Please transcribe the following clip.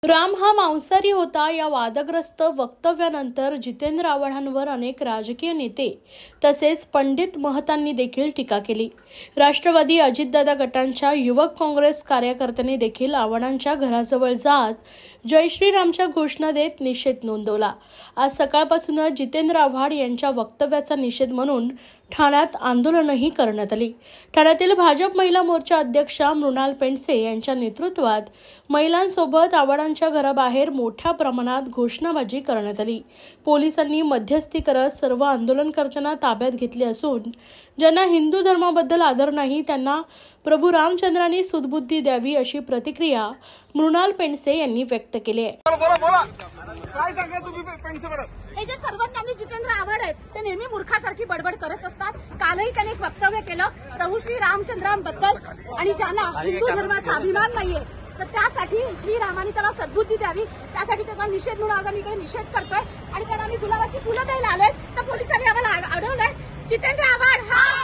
राम हा मांसाहारी होता या वादग्रस्त वक्तव्यानंतर जितेंद्र आव्हाडांवर अनेक राजकीय नेते तसेच पंडित महतांनी देखील टीका केली। राष्ट्रवादी अजितदादा गटांच्या युवक काँग्रेस कार्यकर्त्यांनी देखील आव्हाडांच्या घराजवळ जात जय श्रीरामच्या घोषणा देत निषेध नोंदवला। आज सकाळपासूनच जितेंद्र आव्हाड यांच्या वक्तव्याचा निषेध म्हणून ठाण्यात आंदोलनही करण्यात आली। ठाण्यातील भाजप महिला मोर्चा अध्यक्षा मृणाल पेंडसे यांच्या नेतृत्वात महिलांसोबत आव्हाडांच्या घराबाहेर मोठ्या प्रमाणात घोषणाबाजी करण्यात आली। पोलिसांनी मध्यस्थी करत सर्व आंदोलनकर्त्यांना ताब्यात घेतले असून ज्यांना हिंदू धर्माबद्दल आदर नाही त्यांना प्रभू रामचंद्रांनी सुदबुद्धी द्यावी अशी प्रतिक्रिया मृणाल पेंडसे यांनी व्यक्त केली आहे। काय सांगा तुम्ही पेंडसे मॅडम? हे जे सर्वज्ञानी जितेंद्र आव्हाड आहेत ते नेहमी मूर्खासारखी बडबड करत असतात। कालही त्यांनी एक वक्तव्य केलं प्रभू श्री रामचंद्रांबद्दल आणि ज्यांना हिंदू धर्माचा अभिमान नाहीये तर त्यासाठी श्रीरामाने त्याला सद्बुद्धी द्यावी, त्यासाठी त्याचा निषेध म्हणून आज आम्ही इकडे निषेध करतोय आणि त्यांना आम्ही गुलाबाची फुलं द्यायला आलोय तर पोलिसांनी आम्हाला अडवलंय। जितेंद्र आव्हाड हा